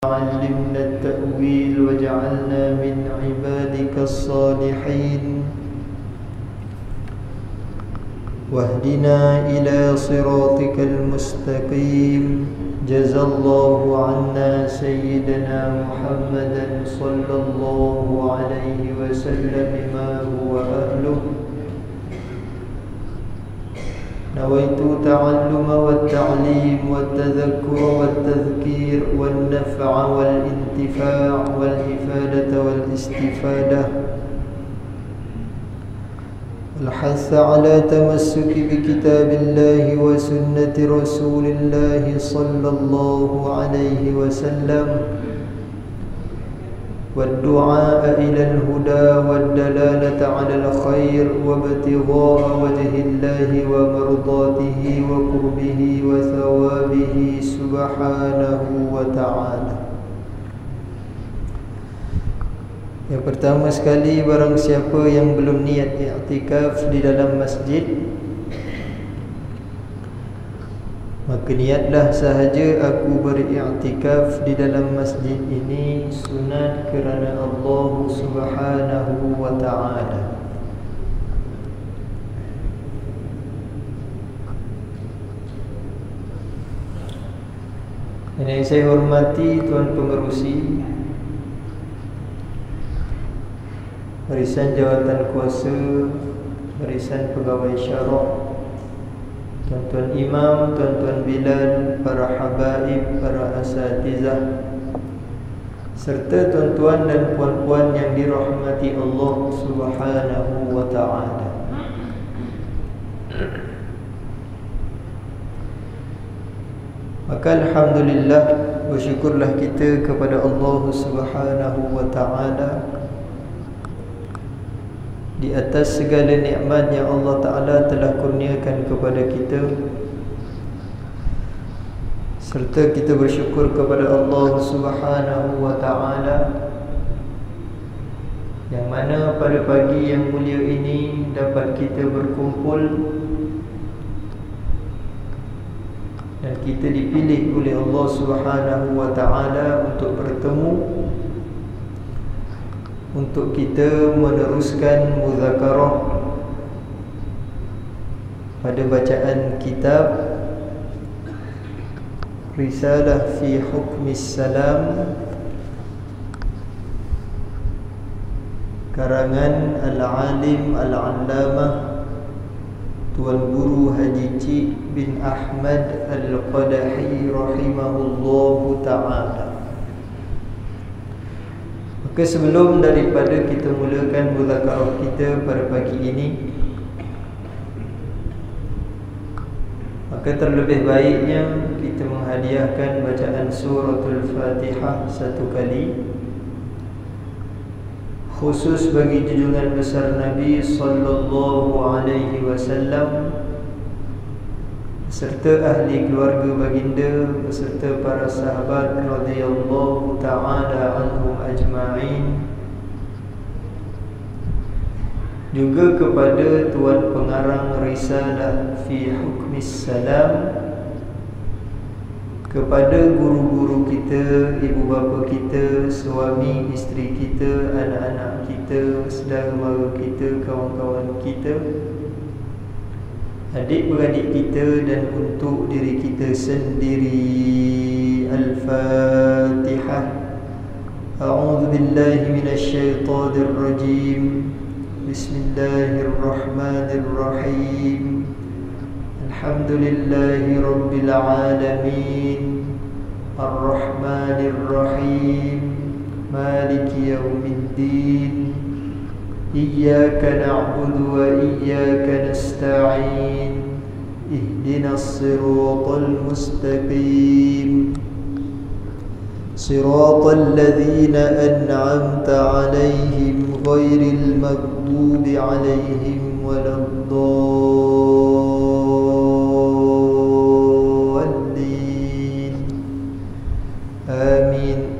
علمنا التأويل واجعلنا من عبادك الصالحين واهدنا إلى صراطك المستقيم. جزى الله عنا سيدنا محمدا صلى الله عليه وسلم ما هو أهله. نويت تعلم والتعليم والتذكر والتذكير والنفع والانتفاع والإفادة والاستفادة، الحث على تمسك بكتاب الله وسنة رسول الله صلى الله عليه وسلم، والدعاء إلى الهدى والدلالة على الخير وابتغاء وجه الله ومرضاته وقربه وثوابه سبحانه وتعالى. Yang pertama sekali, barang siapa yang belum niat i'tikaf di dalam masjid, maka niatlah sahaja aku beriktikaf di dalam masjid ini sunat kerana Allah Subhanahu wa ta'ala. Yang saya hormati Tuan Pengerusi Barisan Jawatan Kuasa, Barisan Pegawai Syarak, Tuan-tuan Imam, Tuan-tuan Bilal, para habaib, para asatizah, serta tuan-tuan dan puan-puan yang dirahmati Allah Subhanahu wa ta'ala. Maka alhamdulillah, bersyukurlah kita kepada Allah Subhanahu wa ta'ala di atas segala nikmat yang Allah Ta'ala telah kurniakan kepada kita, serta kita bersyukur kepada Allah Subhanahu wa ta'ala yang mana pada pagi yang mulia ini dapat kita berkumpul dan kita dipilih oleh Allah Subhanahu wa ta'ala untuk bertemu, untuk kita meneruskan muzakarah pada bacaan kitab Risalah fi Hukmis Salam karangan Al-Alim Al-Allamah Tuan Guru Haji Cik bin Ahmad Al-Qadahi rahimahullahu ta'ala. Maka sebelum daripada kita mulakan muzakarah kita pada pagi ini, maka terlebih baiknya kita menghadiahkan bacaan suratul Fatihah satu kali, khusus bagi junjungan besar Nabi sallallahu alaihi wasallam beserta ahli keluarga baginda beserta para sahabat radhiyallahu ta'ala anhum ajma'in, juga kepada Tuan Pengarang Risalah fi Hukmis Salam, kepada guru-guru kita, ibu bapa kita, suami isteri kita, anak-anak kita, saudara mara kita, kawan-kawan kita, adik-beradik kita, dan untuk diri kita sendiri. Al-Fatihah. A'udzu billahi minasyaitonir rajim. Bismillahirrahmanirrahim. Alhamdulillahi rabbil alamin. Ar-Rahmanir Rahim. Maliki yaumiddin. Iyyaka na'budu wa iyyaka nasta'in. Ihdinas siratal mustaqim. Siratal ladzina an'amta 'alaihim ghairil maghdubi 'alaihim waladdallin. Amin.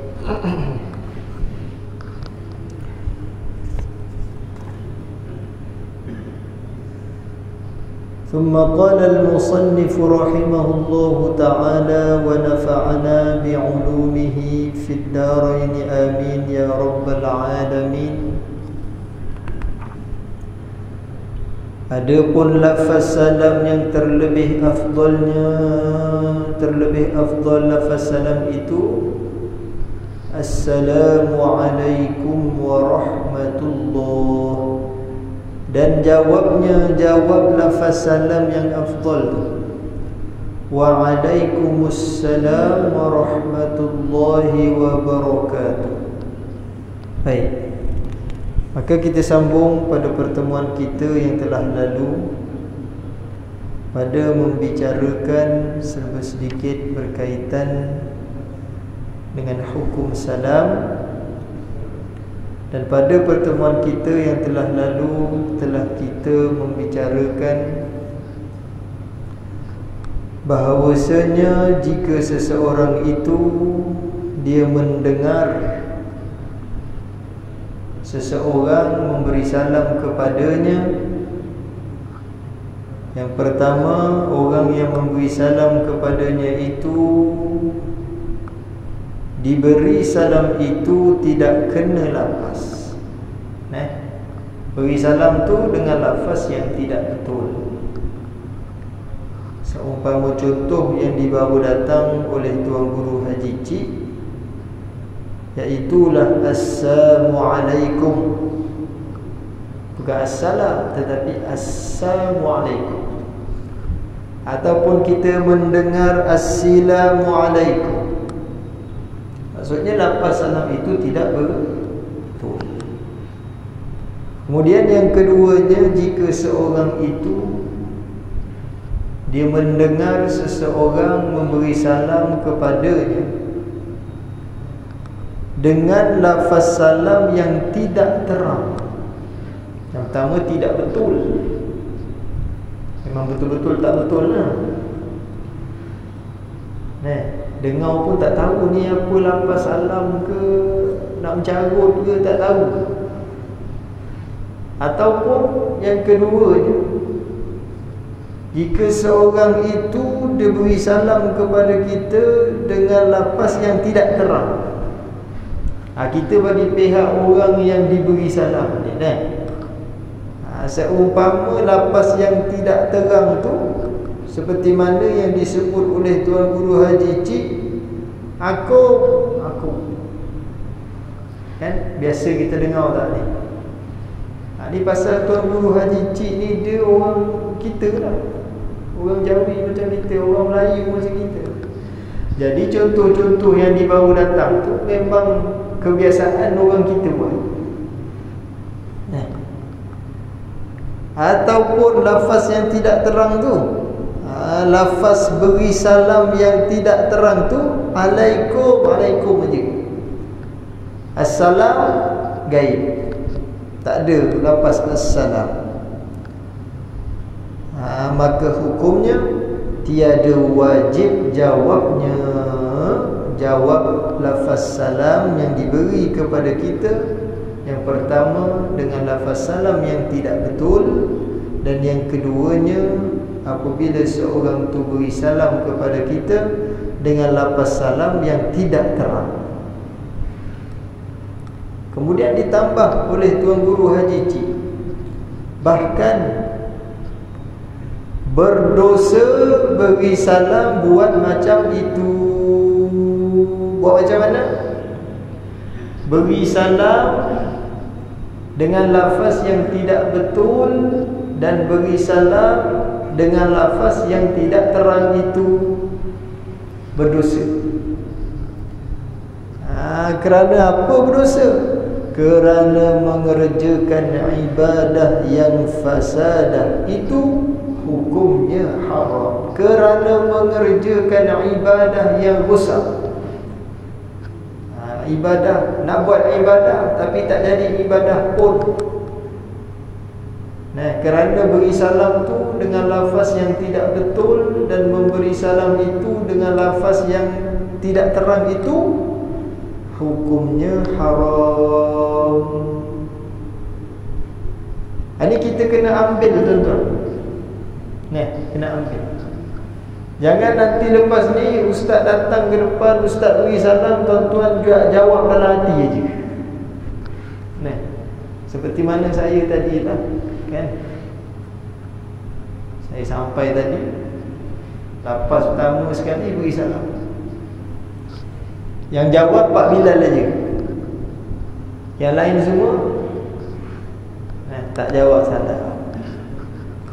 ثم قال المصنف رحمه الله تعالى ونفعنا بعلومه في الدارين آمين يا رب العالمين. Adapun lafaz salam yang terlebih afdal lafaz salam itu Assalamualaikum warahmatullah. Dan jawab lafaz salam yang afdal tu Waalaikumsalam warahmatullahi wabarakatuh. Baik, maka kita sambung pada pertemuan kita yang telah lalu pada membicarakan serba sedikit berkaitan dengan hukum salam. Dan pada pertemuan kita yang telah lalu telah kita membicarakan bahawasanya jika seseorang itu dia mendengar seseorang memberi salam kepadanya, yang pertama, orang yang memberi salam kepadanya itu diberi salam itu tidak kena lafaz. Beri salam tu dengan lafaz yang tidak betul. Seumpama contoh yang dibawa datang oleh Tuan Guru Haji Cik, iaitulah Assalamualaikum. Bukan assalam, tetapi Assalamualaikum. Ataupun kita mendengar Assalamualaikum, maksudnya lafaz salam itu tidak betul. Kemudian yang keduanya, jika seorang itu dia mendengar seseorang memberi salam kepadanya dengan lafaz salam yang tidak terang. Yang pertama, tidak betul. Memang betul-betul tak betul lah. Dengar pun tak tahu ni apa lafaz salam ke, nak mencarut ke, tak tahu. Ataupun yang keduanya, jika seorang itu diberi salam kepada kita dengan lafaz yang tidak terang. Kita bagi pihak orang yang diberi salam ni, seumpama lafaz yang tidak terang tu seperti mana yang disebut oleh Tuan Guru Haji Cik, aku kan biasa kita dengar tak ni? Ni pasal Tuan Guru Haji Cik ni dia orang kita lah, orang Jawi macam kita, orang Melayu macam kita. Jadi contoh-contoh yang dibawa datang tu memang kebiasaan orang kita buat. Ataupun lafaz yang tidak terang tu, lafaz beri salam yang tidak terang tu Alaikum aja. Assalam gaib, tak ada lafaz assalam. Maka hukumnya tiada wajib jawabnya, jawab lafaz salam yang diberi kepada kita. Yang pertama dengan lafaz salam yang tidak betul, dan yang keduanya apabila seorang tu beri salam kepada kita dengan lafaz salam yang tidak terang. Kemudian ditambah oleh Tuan Guru Haji Cik, bahkan berdosa beri salam buat macam itu. Buat macam mana? Beri salam dengan lafaz yang tidak betul dan beri salam dengan lafaz yang tidak terang itu berdosa. Kerana apa berdosa? Kerana mengerjakan ibadah yang fasadah, itu hukumnya haram. Kerana mengerjakan ibadah yang rosak, ibadah, nak buat ibadah tapi tak jadi ibadah pun. Kerana beri salam tu dengan lafaz yang tidak betul dan memberi salam itu dengan lafaz yang tidak terang, itu hukumnya haram. Ini kita kena ambil tuan-tuan. Nah, kena ambil. Jangan nanti lepas ni ustaz datang ke depan, ustaz beri salam, tuan-tuan juga jawab dalam hati aja. Nah, seperti mana saya tadi lah, kan? Saya sampai tadi, lepas pertama sekali beri salam. Yang jawab Pak Bilal aja. Yang lain semua tak jawab salam.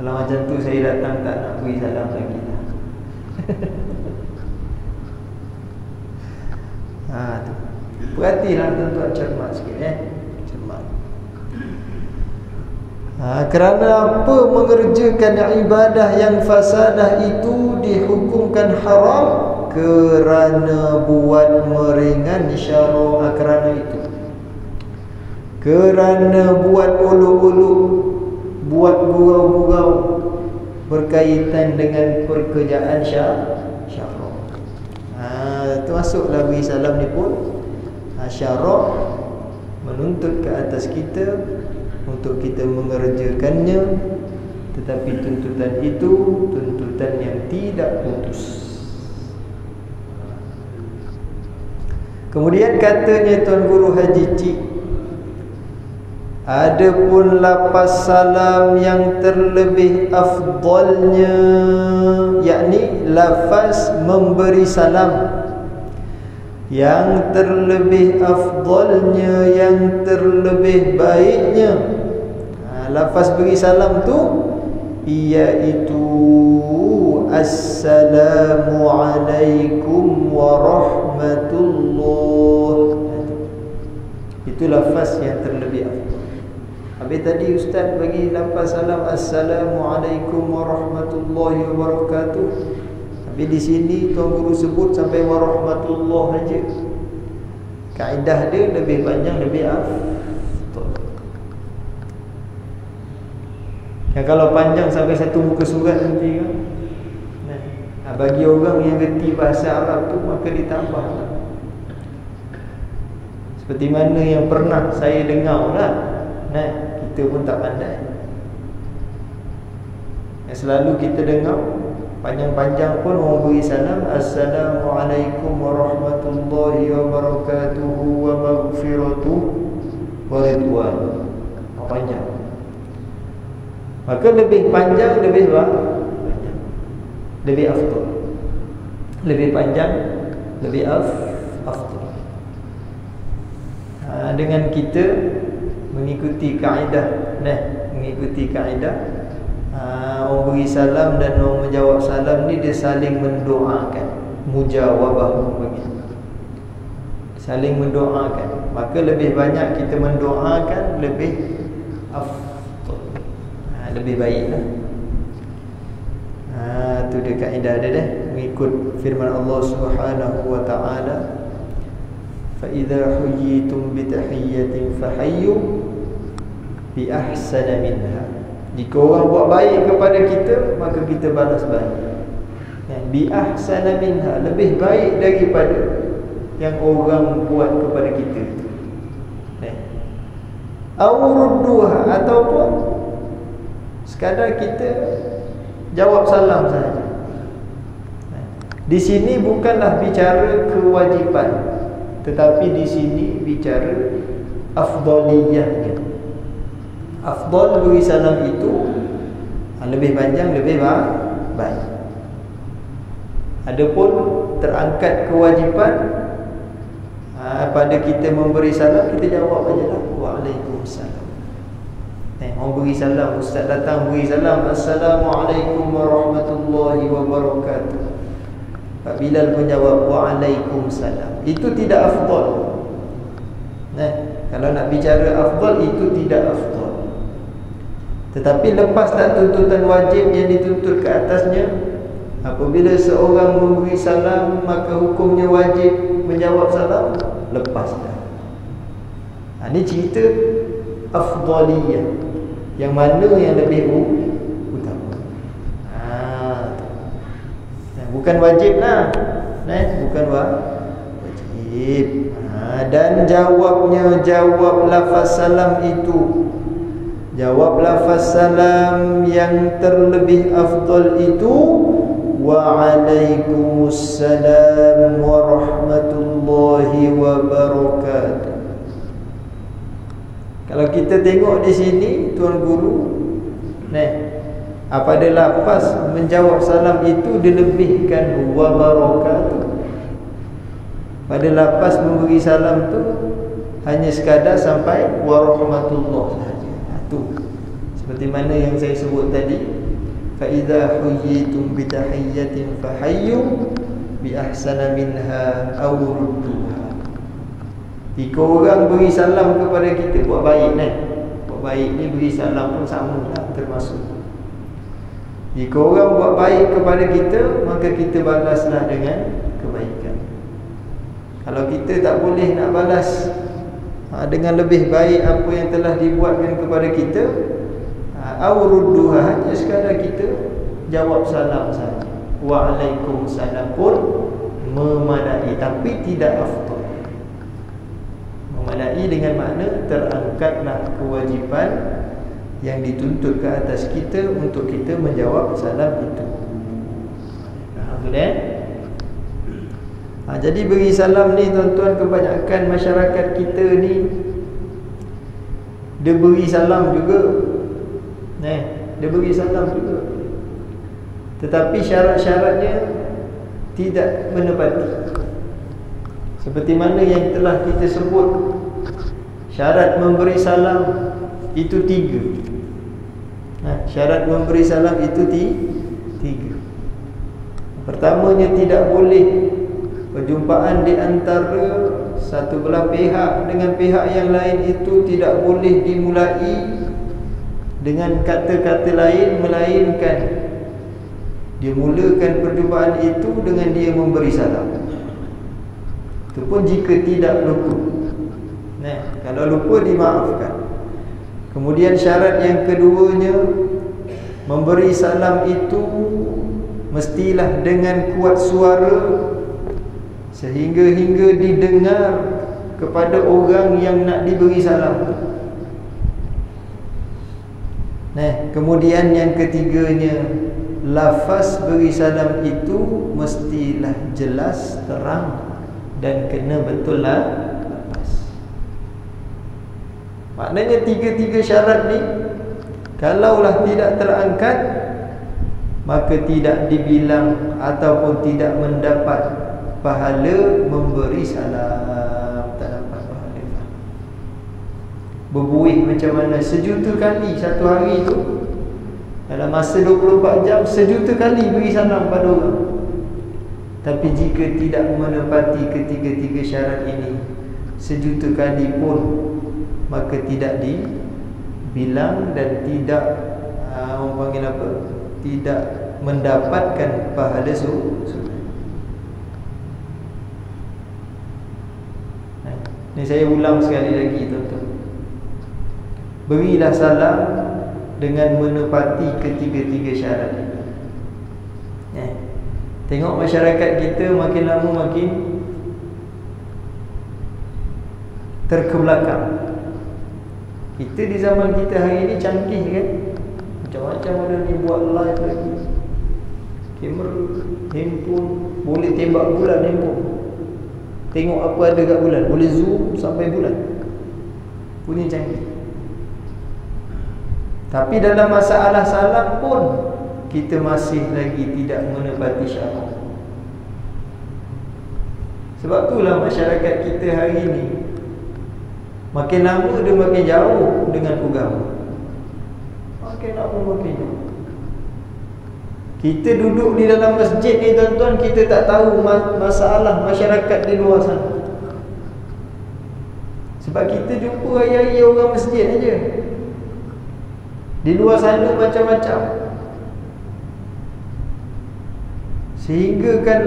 Kalau macam tu saya datang tak nak beri salam lagi lah. Tu. Perhatilah tuan-tuan, cermat sikit cermat. Kerana apa mengerjakan ibadah yang fasadah itu dihukumkan haram? Kerana buat meringan syara'. Kerana itu, kerana buat uluk-uluk, buat gurau-gurau berkaitan dengan pekerjaan syara'. Termasuklah beri salam ni pun syara' menuntut ke atas kita untuk kita mengerjakannya, tetapi tuntutan itu tuntutan yang tidak putus. Kemudian katanya Tuan Guru Haji Cik, adapun lafaz salam yang terlebih afdalnya, yakni lafaz memberi salam yang terlebih afdalnya, yang terlebih baiknya, lafaz beri salam tu iaitu Assalamualaikum warahmatullah. Itu lafaz yang terlebih afdal. Habis tadi ustaz bagi lafaz salam Assalamualaikum warahmatullahi wabarakatuh. Habis di sini Tuan Guru sebut sampai warahmatullah aja. Kaedah dia lebih panjang, lebih afdal. Yang kalau panjang sampai satu muka surat nanti kan, bagi orang yang reti bahasa Arab tu maka ditambah. Seperti mana yang pernah saya dengar lah, kita pun tak pandai. Yang selalu kita dengar panjang-panjang pun orang beri salam Assalamualaikum warahmatullahi wabarakatuh wa maghfiratuh wa ridwan. Panjang. Maka lebih panjang lebih lebih afdal. Lebih panjang lebih afdal. Dengan kita mengikuti kaedah, mengikuti kaedah, orang beri salam dan orang menjawab salam ni dia saling mendoakan, mujawabah begitu. Saling mendoakan. Maka lebih banyak kita mendoakan, lebih afdal, lebih baiklah. Itu dia kaedah dia mengikut firman Allah Subhanahu wa taala, fa idza huyitum bi tahiyyatin fahayyu bi ahsana minha. Jika orang buat baik kepada kita, maka kita balas baik. Bi ahsana minha, lebih baik daripada yang orang buat kepada kita. Aw rudduha, ataupun sekadar kita jawab salam saja. Di sini bukanlah bicara kewajipan, tetapi di sini bicara afdaliyahnya. Afdal beri salam itu lebih panjang, lebih baik. Adapun terangkat kewajipan, pada kita memberi salam, kita jawab ajalah Waalaikumsalam. Orang beri salam, ustaz datang beri salam Assalamualaikum warahmatullahi wabarakatuh. Pak Bilal pun jawab Waalaikumsalam. Itu tidak afdal. Kalau nak bicara afdal, itu tidak afdal. Tetapi lepas tak tuntutan wajib yang dituntut ke atasnya, apabila seorang memberi salam, maka hukumnya wajib menjawab salam, lepas dah. Ini cerita afdaliyah, yang mana yang lebih utama. Bukan wajib lah, bukan wajib. Dan jawabnya, jawab lafaz salam itu, Jawab lafaz salam yang terlebih afdal itu Wa'alaikumussalam warahmatullahi wabarakatuh. Kalau kita tengok di sini Tuan Guru, pada lafaz menjawab salam itu dilebihkan wabarakatuh. Pada lafaz memberi salam tu hanya sekadar sampai warahmatullah sahaja. Itu seperti mana yang saya sebut tadi, fa idza huyitum bi tahiyyatin fahayyu bi ahsana minha aw rudduha. Jika orang beri salam kepada kita, buat baik buat baik ni beri salam pun sama lah, termasuk. Jika orang buat baik kepada kita, maka kita balaslah dengan kebaikan. Kalau kita tak boleh nak balas dengan lebih baik apa yang telah dibuatkan kepada kita, awrudduha, hanya sekadar kita jawab salam saja. Waalaikumsalam pun memadai, tapi tidak afdal. Memadai dengan makna terangkatlah kewajipan yang dituntut ke atas kita untuk kita menjawab salam itu. Alhamdulillah. Jadi beri salam ni tuan-tuan, kebanyakan masyarakat kita ni dia beri salam juga. Dia beri salam juga, tetapi syarat-syaratnya tidak menepati. Seperti mana yang telah kita sebut, syarat memberi salam itu 3. Syarat memberi salam itu 3. Pertamanya, tidak boleh perjumpaan di antara satu belah pihak dengan pihak yang lain itu tidak boleh dimulai dengan kata-kata lain, melainkan dia mulakan perjumpaan itu dengan dia memberi salam. Itu pun jika tidak lupa. Kalau lupa dimaafkan. Kemudian syarat yang keduanya, memberi salam itu mestilah dengan kuat suara sehingga didengar kepada orang yang nak diberi salam. Kemudian yang ketiganya, lafaz beri salam itu mestilah jelas, terang dan kena betul lafaz. Maknanya 3 syarat ni kalaulah tidak terangkat, maka tidak dibilang ataupun tidak mendapat pahala memberi salam. Tak dapat pahala. Berbuih macam mana, 1,000,000 kali satu hari tu, dalam masa 24 jam 1,000,000 kali beri salam pada orang. Tapi jika tidak menepati ketiga-tiga syarat ini 1,000,000 kali pun, maka tidak dibilang dan tidak orang panggil apa, tidak mendapatkan pahala sunat. Ni saya ulang sekali lagi tuan-tuan. Berilah salam dengan menepati ketiga-tiga syarat ini. Tengok masyarakat kita makin lama makin terkebelakang. Kita di zaman kita hari ini canggih kan, macam-macam ada ni, buat live lagi, kamera, handphone, boleh tembak bulan handphone, tengok apa ada kat bulan, boleh zoom sampai bulan. Punya canggih. Tapi dalam masalah salam pun kita masih lagi tidak menepati syarat. Sebab itulah masyarakat kita hari ini makin lama dia makin jauh dengan agama. Makin lama makin jauh. Kita duduk di dalam masjid ni tuan-tuan, kita tak tahu masalah masyarakat di luar sana. Sebab kita jumpa hari-hari orang masjid aja. Di luar sana macam-macam. Sehingga kan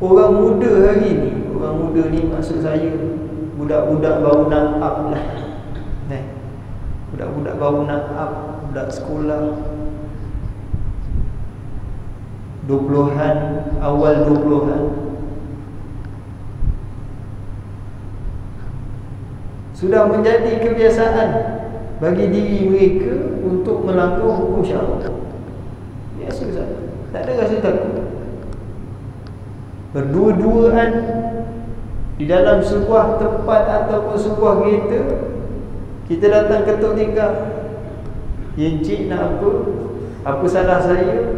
orang muda hari ni, orang muda ni maksud saya budak-budak baru nak up lah. Budak-budak baru nak up, budak sekolah 20-an, awal 20-an, sudah menjadi kebiasaan bagi diri mereka untuk melanggar hukum syarak. Biasa saja, tak ada rasa takut. Berdua-duaan di dalam sebuah tempat ataupun sebuah kereta, kita datang ketuk tingkap, "Encik nak apa? Apa salah saya?"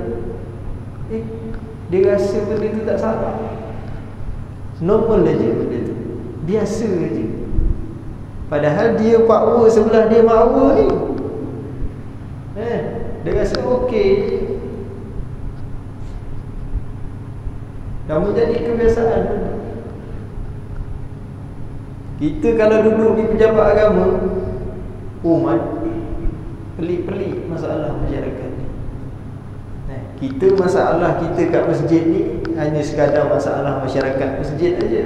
Dia rasa benda tu tak salah. Normal aja benda tu, biasa aja. Padahal dia power sebelah dia makwa ni, dia rasa okey. Dah menjadi kebiasaan. Kita kalau duduk di pejabat agama, pelik-pelik masalah masyarakat ni. Kita masalah kita kat masjid ni hanya sekadar masalah masyarakat masjid aja.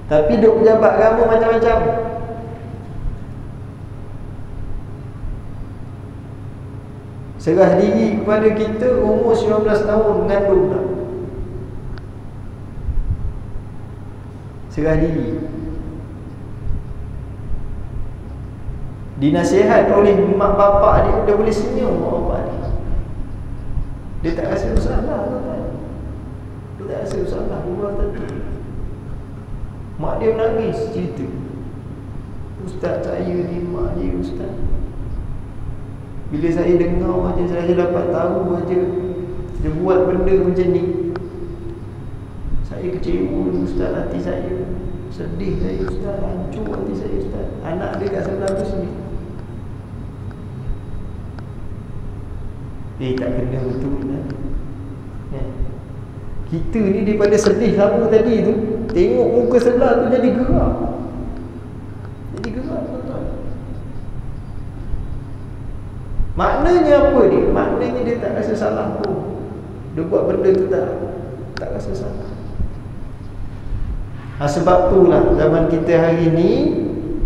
Tapi duk pejabat agama macam-macam. Serah diri kepada kita umur 19 tahun mengandung dah. Serah diri. Dinasihat oleh mak bapak dia boleh senyum mak bapak dia. Dia tak rasa bersalah, tuan-tuan. Dia tak rasa bersalah perbuatan tu. Mak dia menangis cerita, "Ustaz, saya ni mak dia, Ustaz. Bila saya dengar aja, saya dapat tahu aja dia buat benda macam ni, saya kecewa, Ustaz. Hati saya sedih, saya Ustaz. Hancur hati saya, Ustaz. Anak dia kat sebelah tu sini." Tak kena betul lah. Kita ni daripada sedih sama tadi tu, tengok muka sebelah tu jadi gerak. Jadi gerak, tuan-tuan. Maknanya apa dia? Maknanya dia tak rasa salah pun. Dia buat benda tu tak rasa salah. Sebab itulah zaman kita hari ni,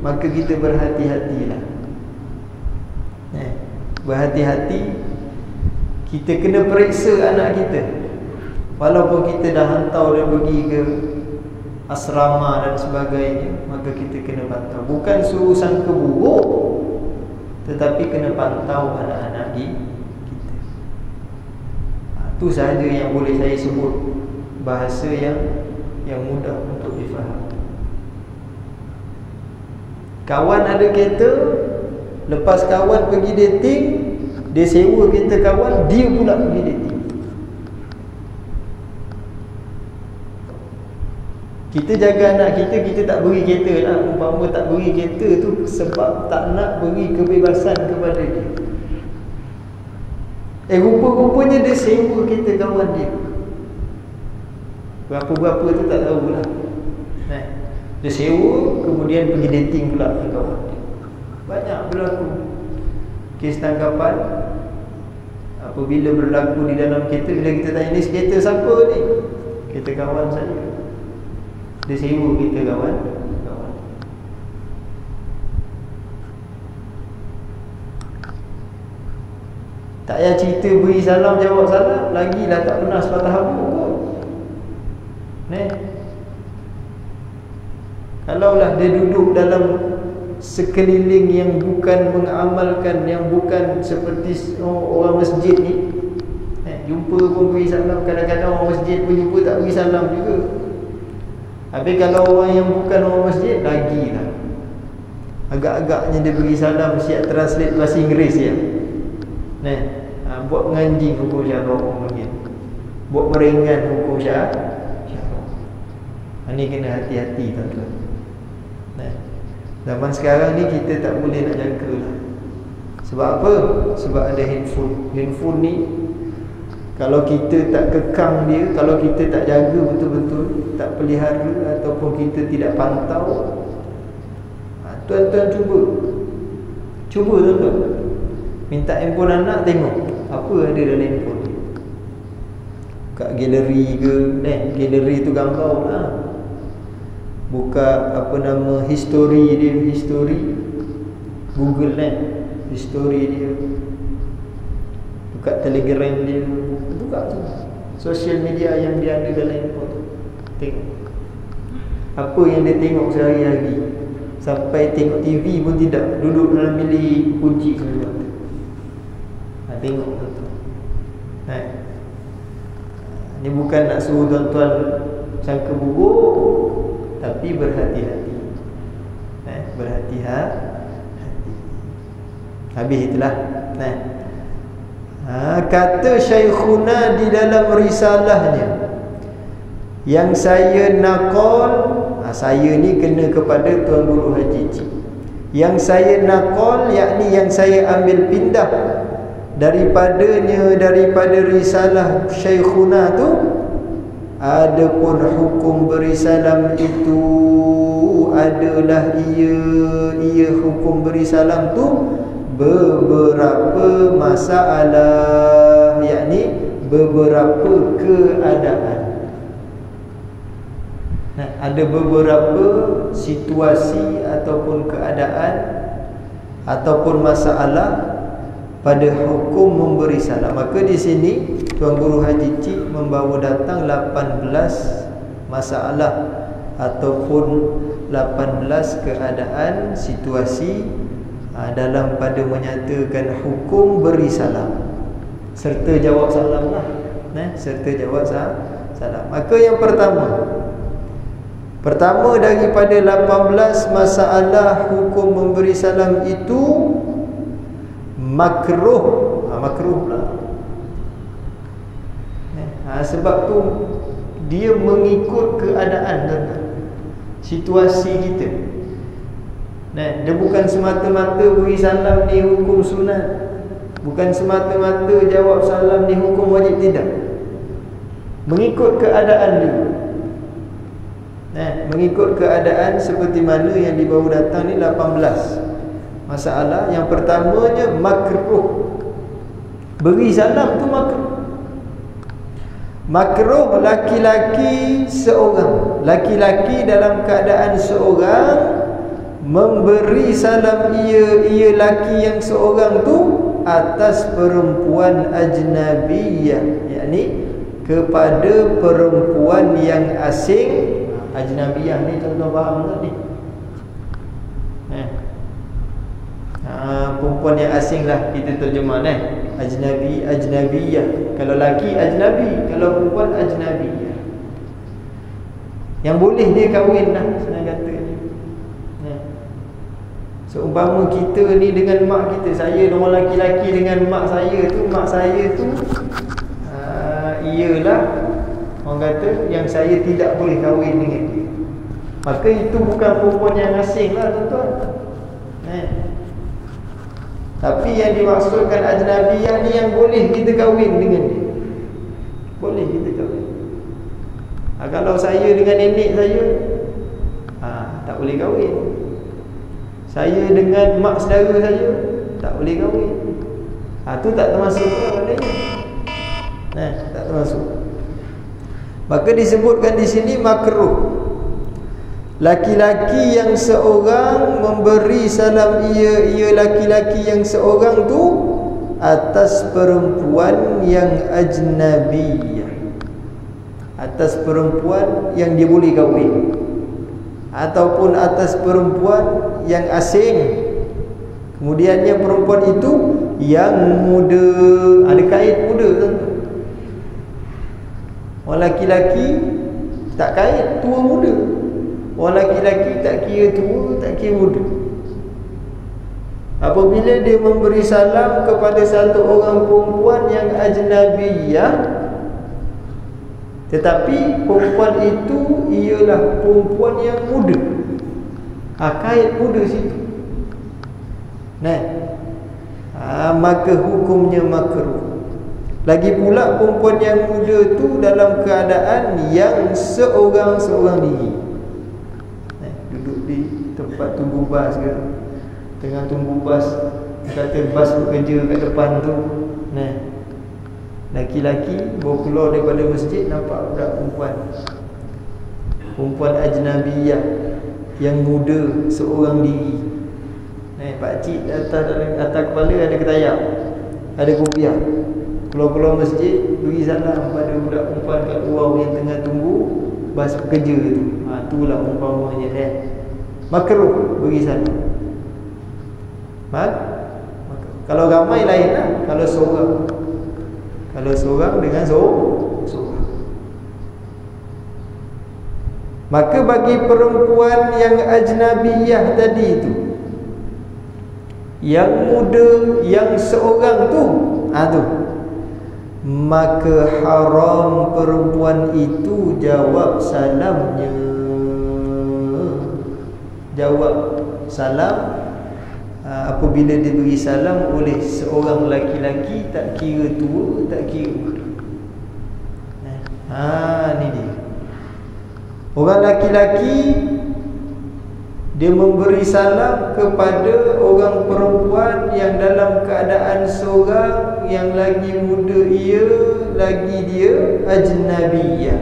maka kita berhati-hatilah. Berhati-hati. Kita kena periksa anak kita. Walaupun kita dah hantar dia pergi ke asrama dan sebagainya, maka kita kena pantau. Bukan suruh sangka buruk, tetapi kena pantau anak-anak kita. Itu sahaja yang boleh saya sebut bahasa yang mudah untuk difaham. Kawan ada kereta, lepas kawan pergi dating, dia sewa kereta kawan, dia pula pergi dating. Kita jaga anak kita, kita tak beri kereta lah. Umpama tak beri kereta tu sebab tak nak beri kebebasan kepada dia. Rupa-rupanya dia sewa kereta kawan dia. Berapa-berapa tu tak tahulah. Dia sewa, kemudian pergi dating pula dengan kawan dia. Banyak berlaku kes tangkapan apabila berlaku di dalam kereta. Bila kita tanya, ni kereta siapa ni? Kereta kawan saya. Dia sewa kereta kawan. Tak payah cerita beri salam jawab salam, lagilah tak pernah sepatah habuk pun. Kalaulah dia duduk dalam sekeliling yang bukan mengamalkan, yang bukan seperti orang masjid ni, jumpa pun beri salam. Kadang-kadang orang masjid pun jumpa tak beri salam juga. Habis kalau orang yang bukan orang masjid, lagilah agak-agaknya dia beri salam, siap translate bahasa Inggeris ya. Buat menganjing hukum syarak orang panggil, buat meringan hukum syarak. Ini kena hati-hati, tuan-tuan. Zaman sekarang ni kita tak boleh nak jangka lah. Sebab apa? Sebab ada handphone. Handphone ni, kalau kita tak kekang dia, kalau kita tak jaga betul-betul, tak pelihara ataupun kita tidak pantau, tuan-tuan cuba tuan-tuan minta handphone anak, tengok apa ada dalam handphone dia. Buka galeri ke, galeri tu gambar lah. Buka apa nama, history dia, history Google history dia. Buka Telegram dia, buka tu social media yang dia ada dalam handphone tu. Tengok apa yang dia tengok sehari-hari. Sampai tengok TV pun tidak, duduk dalam bilik kunci keluar. Tengok tuan-tuan. Ini bukan nak suruh tuan-tuan sangka buruk, tapi berhati-hati. Berhati-hati. Habis itulah. Kata Syekhuna di dalam risalahnya, yang saya naqal, saya ni kena kepada Tuan Guru Haji Cik. Yang saya naqal, yakni yang saya ambil pindah daripada risalah Syekhuna tu, adapun hukum berisalam itu adalah ia hukum berisalam tu beberapa masalah, yakni beberapa keadaan. Ada beberapa situasi ataupun keadaan ataupun masalah pada hukum memberi salam. Maka di sini Tuan Guru Haji Cik membawa datang 18 masalah ataupun 18 keadaan situasi dalam pada menyatakan hukum beri salam serta jawab salam lah. Serta jawab salam. Maka yang pertama daripada 18 masalah hukum memberi salam itu makruh. Makruh pula. Sebab tu dia mengikut keadaan dan situasi kita. Dia bukan semata-mata beri salam ni hukum sunat, bukan semata-mata jawab salam ni hukum wajib, tidak. Mengikut keadaan dia. Mengikut keadaan seperti mana yang dibawa datang ni 18 masalah. Yang pertamanya makruh. Beri salam tu makruh. Makruh laki-laki seorang, laki-laki dalam keadaan seorang memberi salam ia laki yang seorang tu atas perempuan ajnabiyah, yakni kepada perempuan yang asing. Ajnabiyah ni tuan-tuan faham tak ni? Perempuan yang asing lah kita terjemah ajnabi, ajnabiyah. Kalau laki ajnabi, kalau perempuan ajnabiyah. Yang boleh dia kahwin lah, senang kata ni. Seumpama kita ni dengan mak kita, saya dengan laki-laki dengan mak saya tu ialah orang kata yang saya tidak boleh kahwin dengan dia. Maka itu bukan perempuan yang asing lah tuan-tuan. Tapi yang dimaksudkan ajnabiyah ni yang boleh kita kahwin dengan dia. Boleh kita kahwin. Kalau saya dengan nenek saya, tak boleh kahwin. Saya dengan mak saudara saya, tak boleh kahwin. Tu tak termasuk lah maknanya. Tak termasuk. Maka disebutkan di sini makruh. Laki-laki yang seorang memberi salam ia laki-laki yang seorang tu atas perempuan yang ajnabiyah, atas perempuan yang dia boleh kahwin, ataupun atas perempuan yang asing. Kemudiannya perempuan itu yang muda. Ada kait muda tentu. Orang laki-laki tak kait tua muda. Orang laki-laki tak kira tua, tak kira muda. Apabila dia memberi salam kepada satu orang perempuan yang ajnabiyah, tetapi perempuan itu ialah perempuan yang muda, kait muda situ, maka hukumnya makruh. Lagi pula perempuan yang muda tu dalam keadaan yang seorang-seorang diri, duduk di tempat tunggu bas ke, tengah tunggu bas, kata bas bekerja kat depan tu, laki-laki baru keluar daripada masjid, nampak budak perempuan ajnabiyah yang muda seorang diri. Pakcik atas kepala ada ketayak, ada kopiah, keluar masjid, beri salam pada budak perempuan kat luar yang tengah tunggu bas pekerja tu. Itulah umpamanya makruh beri salam. Kalau ramai lain lah. Kalau seorang dengan seorang. Maka bagi perempuan yang ajnabiyah tadi itu, yang muda, yang seorang tu, maka haram perempuan itu jawab salamnya. Jawab salam apabila diberi salam oleh seorang laki-laki, tak kira tua, tak kira muda. Ni dia. Orang laki-laki dia memberi salam kepada orang perempuan yang dalam keadaan seorang, yang lagi muda lagi dia ajnabiyah.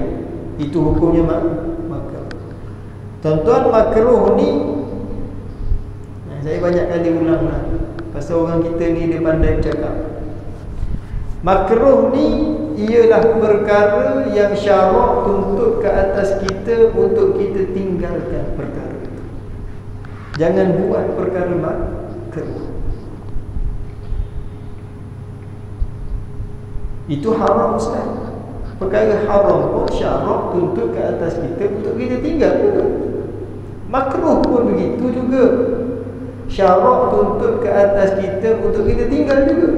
Itu hukumnya makruh. Tuan-tuan, makruh ni saya banyak kali ulang lah, pasal orang kita ni dia pandai bercakap. Makruh ni ialah perkara yang syarak tuntut ke atas kita untuk kita tinggalkan perkara itu. Jangan buat perkara makruh. Itu haram, Ustaz. Perkara haram pun syarak tuntut ke atas kita untuk kita tinggal juga. Makruh pun begitu juga, syarak tuntut ke atas kita untuk kita tinggal juga.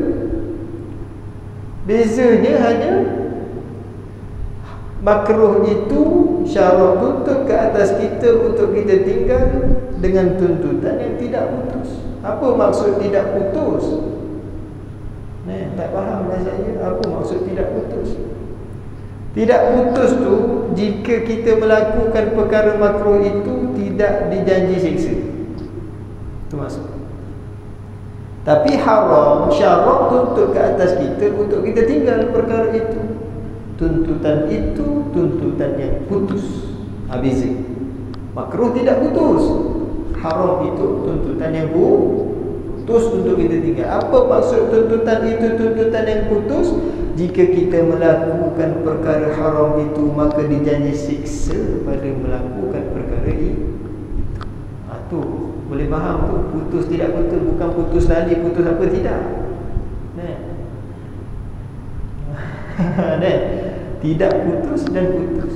Bezanya hanya makruh itu syarak tuntut ke atas kita untuk kita tinggal dengan tuntutan yang tidak putus. Apa maksud tidak putus? Tak faham rasanya apa maksud tidak putus. Tidak putus tu jika kita melakukan perkara makruh itu tidak dijanji siksa. Itu maksud. Tapi haram syarak tuntut ke atas kita untuk kita tinggal perkara itu. Tuntutan itu tuntutan yang putus. Habis. Makruh tidak putus. Haram itu tuntutan yang putus untuk kita tinggal. Apa maksud tuntutan itu tuntutan yang putus? Jika kita melakukan perkara haram itu, maka dijanji siksa pada melakukan perkara itu. Tu boleh faham tu, putus tidak putus, bukan putus tali, putus apa tidak. Tidak putus dan putus.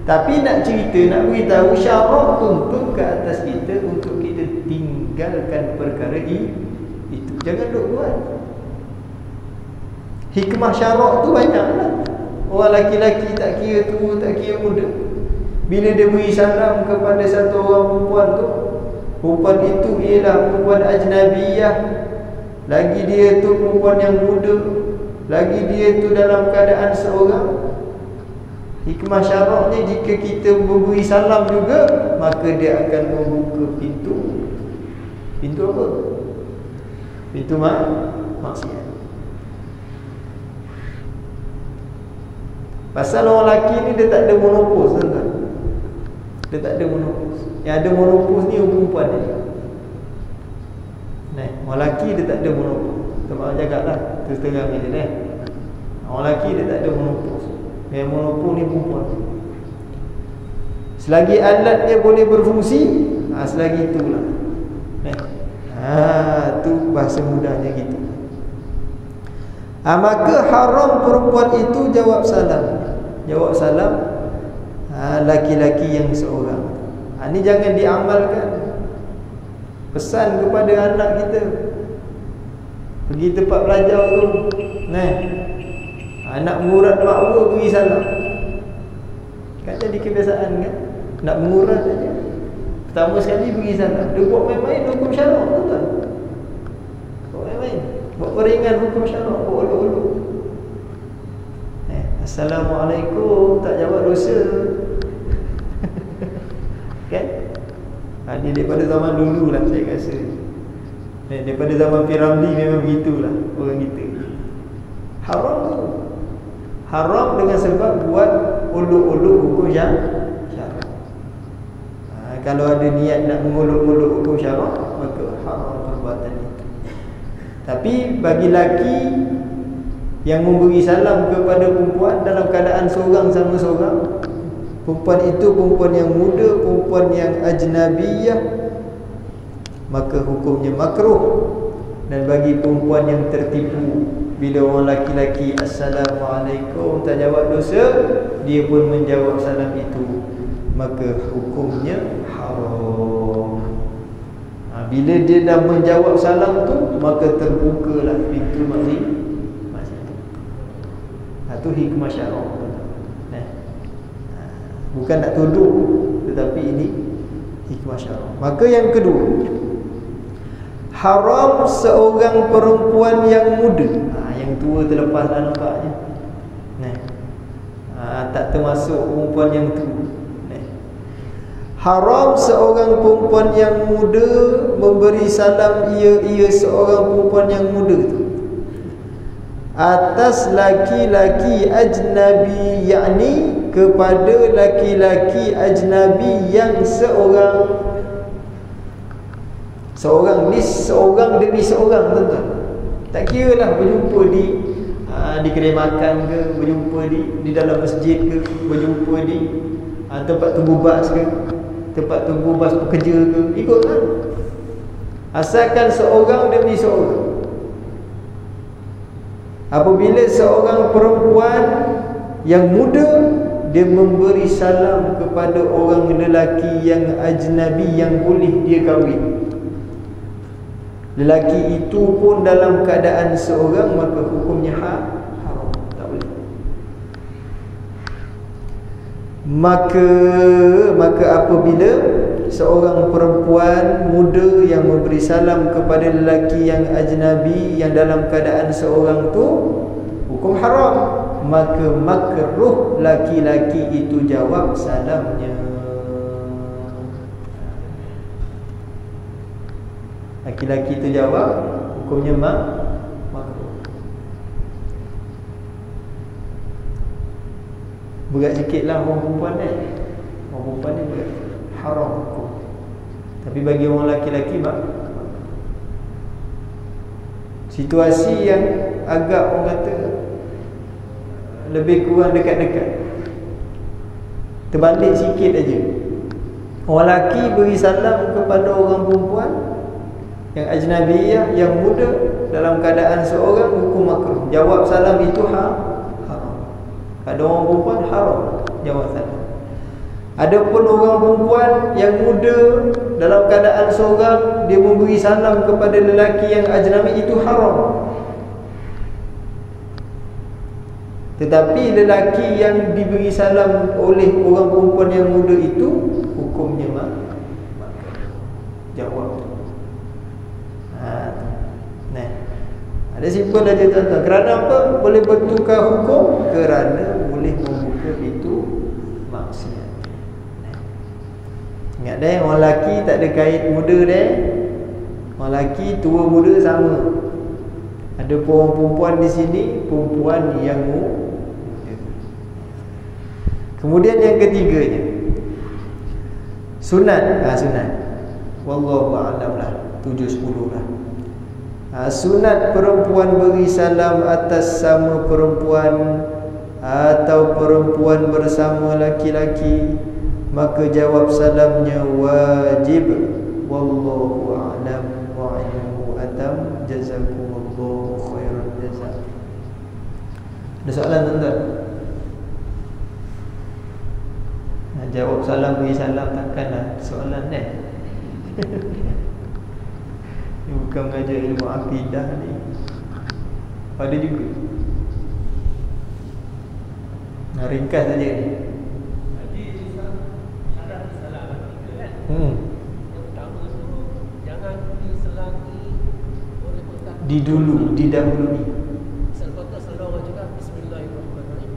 Tapi nak cerita, nak beritahu syarak tuntut ke atas kita untuk kita tinggalkan perkara itu. Jangan duk buat. Hikmah syarak tu banyaklah. Orang laki-laki tak kira tua, tak kira muda, bila dia beri salam kepada satu orang perempuan tu, perempuan itu ialah perempuan ajnabiyah, lagi dia tu perempuan yang muda, lagi dia tu dalam keadaan seorang. Hikmah syaraknya, jika kita memberi salam juga, maka dia akan membuka pintu. Pintu apa? Pintu maksiat. Pasal orang lelaki ni dia tak ada monopos, tuan-tuan. Dia tak ada monopos. Yang ada monopos ni orang perempuan dia. Orang lelaki dia tak ada monopos. Terima cakap lah, terus terang ni. Orang lelaki dia tak ada monopos. Yang monopol ni perempuan. Selagi alat dia boleh berfungsi, selagi itulah. Tu bahasa mudahnya gitu. Maka haram perempuan itu jawab salam. Jawab salam laki-laki yang seorang. Ini jangan diamalkan. Pesan kepada anak kita, pergi tempat belajar tu, anak mengurat makwa beri salam. Kan jadi kebiasaan kan, nak mengurat saja, pertama sekali beri salam. Dia buat main-main hukum syarak, tuan-tuan. Buat main-main, buat peringan hukum syarak, buat olok-olok. Assalamualaikum, tak jawab dosa. Kan? Ini daripada zaman dulu lah, saya rasa. Daripada zaman Piramli memang begitulah orang kita. Haram tu. Haram dengan sebab buat olok-olok hukum syarak. Kalau ada niat nak mengolok-olok hukum syarak, maka haram perbuatan itu. Tapi bagi laki yang memberi salam kepada perempuan dalam keadaan seorang sama seorang, perempuan itu perempuan yang muda, perempuan yang ajnabiyah, maka hukumnya makruh. Dan bagi perempuan yang tertipu, bila orang laki-laki Assalamualaikum tak jawab dosa, dia pun menjawab salam itu, maka hukumnya haram. Bila dia dah menjawab salam tu, maka terbukalah pintu maksiat. Itu hikmah syarah. Bukan nak tuduh, tetapi ini hikmah syarah. Maka yang kedua, haram seorang perempuan yang muda. Yang tua terlepas dah nampaknya. Tak termasuk perempuan yang tua. Haram seorang perempuan yang muda memberi salam ia seorang perempuan yang muda tu atas laki-laki ajnabi, yakni kepada laki-laki ajnabi yang seorang ni seorang demi seorang, tuan-tuan. Tak kira lah berjumpa di kedai makan ke, berjumpa di dalam masjid ke, berjumpa di tempat tunggu bas ke, tempat tunggu bas pekerja ke, ikutlah. Asalkan seorang demi seorang. Apabila seorang perempuan yang muda dia memberi salam kepada orang lelaki yang ajnabi yang boleh dia kahwin, lelaki itu pun dalam keadaan seorang, maka hukumnya haram, tak boleh. Maka apabila seorang perempuan muda yang memberi salam kepada lelaki yang ajnabi yang dalam keadaan seorang tu, hukum haram, maka makruh laki-laki itu jawab salamnya. Laki-laki itu jawab, hukumnya makruh. Berat sikit lah orang perempuan ni. Orang perempuan ni berat, haram hukum. Tapi bagi orang laki-laki situasi yang agak orang kata lebih kurang dekat-dekat, terbalik sikit aja. Orang lelaki beri salam kepada orang perempuan yang ajnabiyah, yang muda dalam keadaan seorang, hukum makruh. Jawab salam itu haram. Ada orang perempuan haram jawab salam. Adapun orang perempuan yang muda dalam keadaan seorang, dia memberi salam kepada lelaki yang ajnabi, itu haram. Tetapi lelaki yang diberi salam oleh orang perempuan yang muda itu, hukumnya jawab. Ada simpel aja, tuan-tuan. Kerana apa? Boleh bertukar hukum? Kerana boleh membuka pintu maksiat. Ingat deh, orang lelaki tak ada kait muda deh. Orang lelaki tua muda sama. Ada orang perempuan di sini, perempuan yang muda. Kemudian yang ketiganya, sunat. Sunat, wallahu a'lam lah, 7-10 lah. Sunat perempuan beri salam atas sama perempuan atau perempuan bersama laki-laki, maka jawab salamnya wajib. Wallahu a'lam wa 'ilmuhu atam. Jazakumullahu khairan jazaa. Ada soalan, tuan-tuan? Jawab salam beri salam takkanlah soalan ni. Ini bukan mengajar ilmu akidah ni. Ada juga. Ringkas saja ni. Haji syarat salam kan? Yang pertama tu jangan diselangi oleh perkataan didahului. Selepas salawat juga bismillahirrahmanirrahim.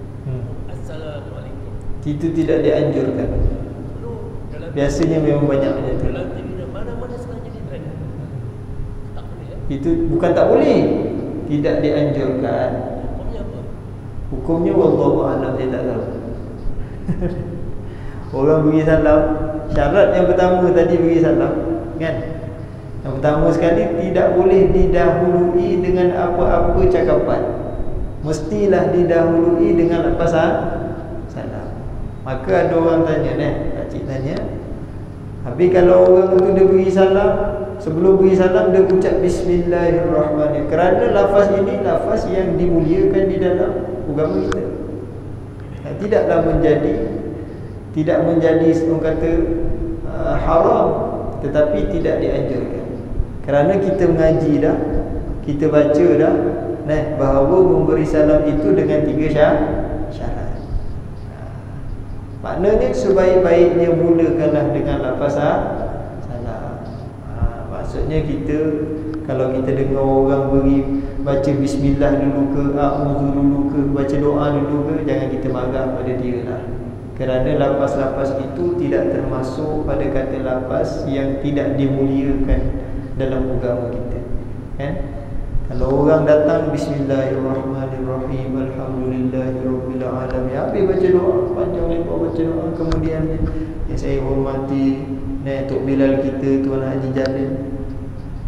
Assalamualaikum. Itu tidak dianjurkan. Biasanya memang banyak macam tu. Mana-mana sekarang jadi trend. Tak boleh ya? Itu bukan tak boleh, tidak dianjurkan. Hukumnya apa? Hukumnya wallahu a'lam, saya tak tahu. Orang beri salam, syarat yang pertama tadi beri salam, kan? Yang pertama sekali, tidak boleh didahului dengan apa-apa cakapan. Mestilah didahului dengan apa salam. Maka ada orang tanya, pakcik tanya, habis kalau orang tu dia beri salam, sebelum beri salam dia ucap bismillahirrahmanirrahim, kerana lafaz ini lafaz yang dimuliakan di dalam agama kita. Tidaklah menjadi orang kata haram, tetapi tidak dianjurkan. Kerana kita mengaji dah, kita baca dah, bahawa memberi salam itu dengan 3 syarat. Maknanya sebaik-baiknya mulakanlah dengan lafaz salam. Maksudnya kita, kalau kita dengar orang baca bismillah dulu ke, a'udzu dulu ke, baca doa dulu ke, jangan kita marah pada dia lah. Kerana lafaz-lafaz itu tidak termasuk pada kata lafaz yang tidak dimuliakan dalam agama kita, kan? Kalau orang datang bismillahirrahmanirrahim, alhamdulillahirabbil alamin, habis baca doa, panjang lebar baca doa, kemudian yang saya hormati Tok Bilal kita, Tuan Haji Jalil,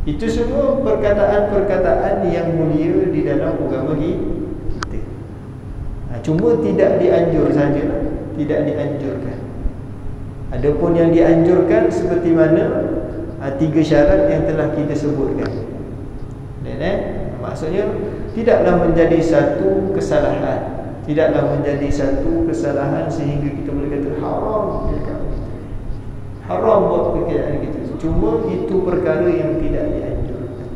itu semua perkataan-perkataan yang mulia di dalam agama kita. Cuma tidak dianjur sajalah, tidak dianjurkan. Adapun yang dianjurkan seperti mana 3 syarat yang telah kita sebutkan. Maksudnya tidaklah menjadi satu kesalahan, tidaklah menjadi satu kesalahan sehingga kita boleh kata haram, haram buat perkara kita. Cuma itu perkara yang tidak dianjurkan.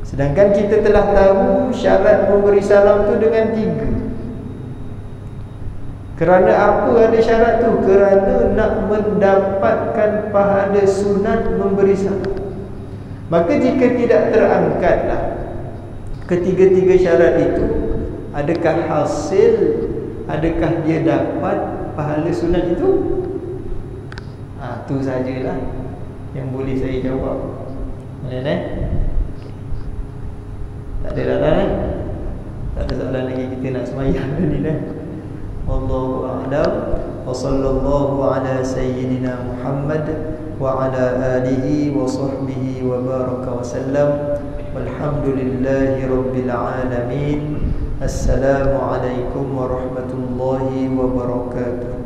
Sedangkan kita telah tahu syarat memberi salam tu dengan 3. Kerana apa ada syarat tu? Kerana nak mendapatkan pahala sunat memberi salam. Maka jika tidak terangkatlah ketiga-tiga syarat itu, adakah hasil, adakah dia dapat pahala sunat itu? Tu sajalah yang boleh saya jawab. Tak ada dah. Tak ada soalan lagi, kita nak semayang ni dah. Wallahu a'lam. Wa sallallahu ala sayyidina Muhammad wa ala alihi wa sahbihi wa baraka wa sallam. Walhamdulillahi rabbil alamin. Assalamualaikum warahmatullahi wabarakatuh.